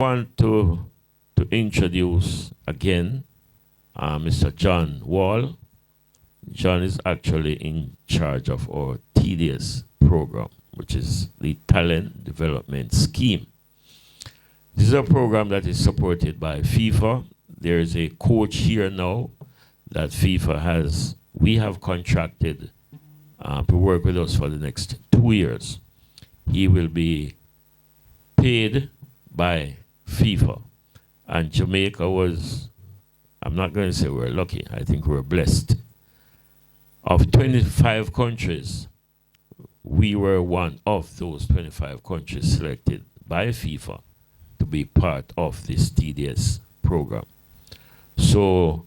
Want to introduce again Mr. John Wall. John is actually in charge of our TDS program, which is the Talent Development Scheme. This is a program that is supported by FIFA. There is a coach here now that FIFA has, we have contracted to work with us for the next 2 years. He will be paid by FIFA. And Jamaica was, I'm not going to say we're lucky, I think we're blessed. Of 25 countries, we were one of those 25 countries selected by FIFA to be part of this TDS program. So,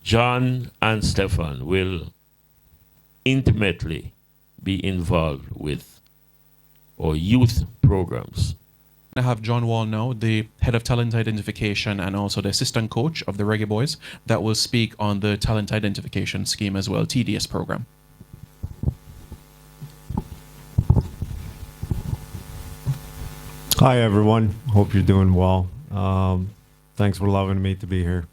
John and Stefan will intimately be involved with our youth programs. I have John Wall now, the head of talent identification and also the assistant coach of the Reggae Boys, that will speak on the talent identification scheme as well, TDS program. Hi everyone, hope you're doing well. Thanks for allowing me to be here.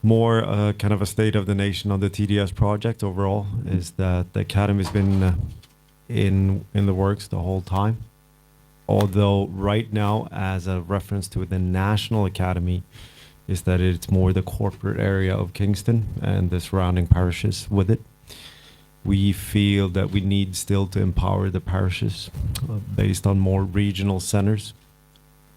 More kind of a state of the nation on the TDS project overall is that the Academy's been in the works the whole time. Although right now, as a reference to the National Academy, is that it's more the corporate area of Kingston and the surrounding parishes with it. We feel that we need still to empower the parishes based on more regional centers.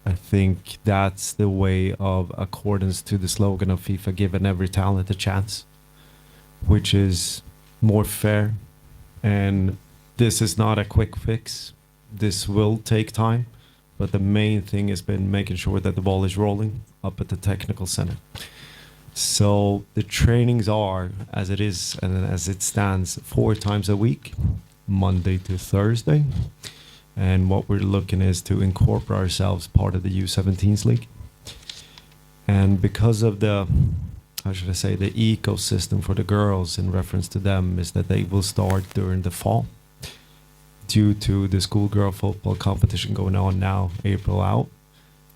I think that's the way of accordance to the slogan of FIFA, giving every talent a chance, which is more fair. And this is not a quick fix. This will take time, but the main thing has been making sure that the ball is rolling up at the technical center. So the trainings are, as it is and as it stands, 4 times a week, Monday to Thursday. And what we're looking is to incorporate ourselves part of the U17s League. And because of the, how should I say, the ecosystem for the girls in reference to them is that they will start during the fall. Due to the schoolgirl football competition going on now, April out,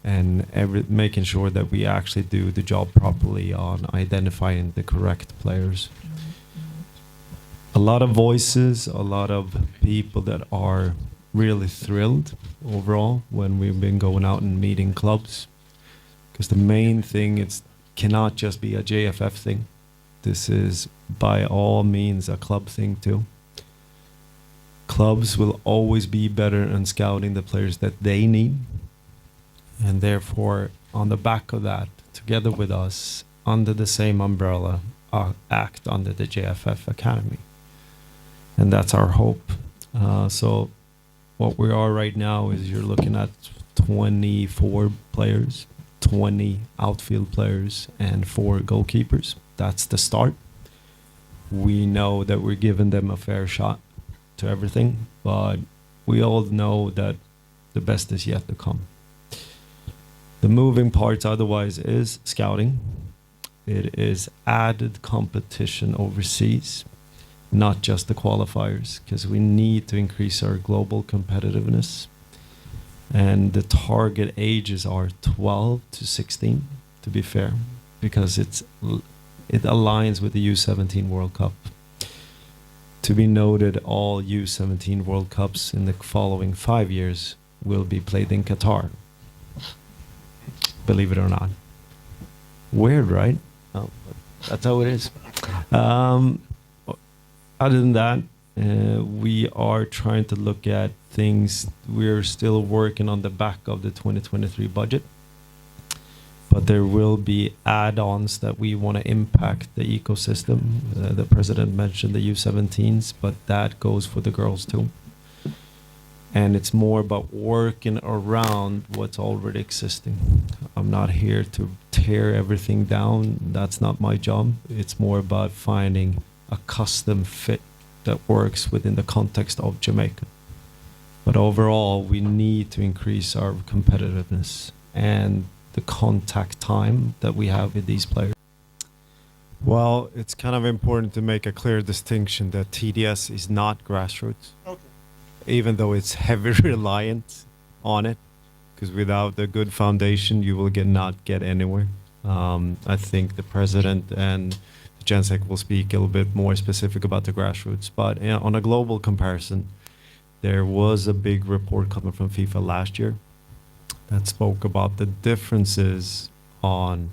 and making sure that we actually do the job properly on identifying the correct players. A lot of voices, a lot of people that are really thrilled overall when we've been going out and meeting clubs, because the main thing is cannot just be a JFF thing. This is by all means a club thing too. Clubs will always be better in scouting the players that they need, and therefore on the back of that, together with us under the same umbrella, act under the JFF Academy, and that's our hope. So what we are right now is you're looking at 24 players, 20 outfield players, and 4 goalkeepers. That's the start. We know that we're giving them a fair shot to everything, but we all know that the best is yet to come. The moving parts otherwise is scouting. It is added competition overseas, not just the qualifiers, because we need to increase our global competitiveness. And the target ages are 12 to 16, to be fair, because it aligns with the U17 World Cup. To be noted, all U17 World Cups in the following 5 years will be played in Qatar. Believe it or not. Weird, right? Oh, that's how it is. Other than that, we are trying to look at things. We're still working on the back of the 2023 budget. But there will be add-ons that we want to impact the ecosystem. The president mentioned the U17s, but that goes for the girls too. And it's more about working around what's already existing. I'm not here to tear everything down. That's not my job. It's more about finding a custom fit that works within the context of Jamaica. But overall, we need to increase our competitiveness and the contact time that we have with these players. Well, it's kind of important to make a clear distinction that TDS is not grassroots. Okay. Even though it's heavily reliant on it, because without a good foundation, you will not get anywhere. I think the president and the Gensec will speak a little bit more specific about the grassroots. But on a global comparison, there was a big report coming from FIFA last year that spoke about the differences on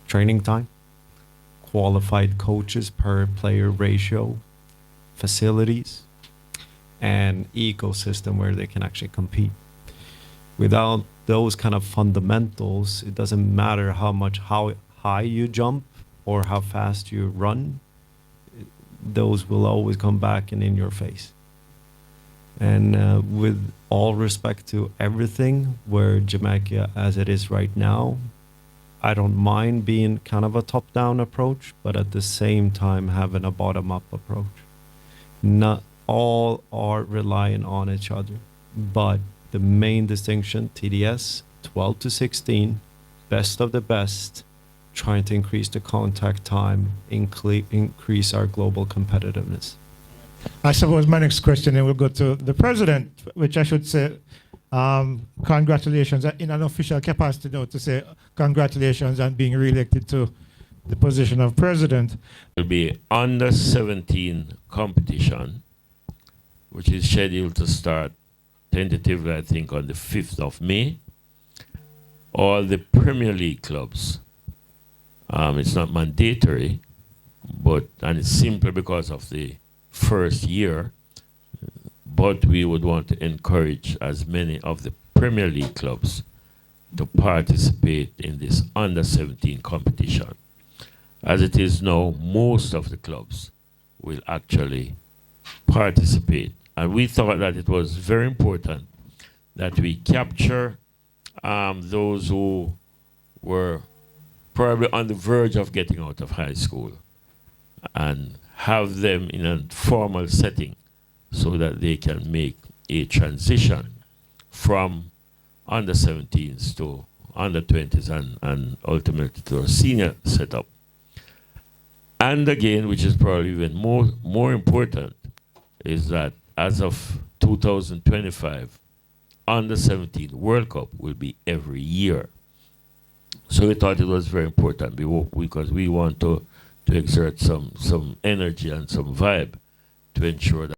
training time, qualified coaches per player ratio, facilities, and ecosystem where they can actually compete. Without those kind of fundamentals, it doesn't matter how high you jump or how fast you run, those will always come back and in your face. And with all respect to everything, where Jamaica as it is right now, I don't mind being kind of a top-down approach, but at the same time having a bottom-up approach. Not all are relying on each other, but the main distinction, TDS, 12 to 16, best of the best, trying to increase the contact time, increase our global competitiveness. I suppose my next question then will go to the president, which I should say, congratulations in an official capacity now to say congratulations on being re-elected to the position of president. It will be under 17 competition, which is scheduled to start tentatively, I think, on the 5th of May. All the Premier League clubs, it's not mandatory, and it's simply because of the first year, but we would want to encourage as many of the Premier League clubs to participate in this under 17 competition. As it is now, most of the clubs will actually participate. And we thought that it was very important that we capture those who were probably on the verge of getting out of high school and have them in a formal setting so that they can make a transition from under 17s to under 20s and ultimately to a senior setup. And again, which is probably even more important, is that as of 2025, under 17 World Cup will be every year. So we thought it was very important because we want to exert some energy and some vibe to ensure that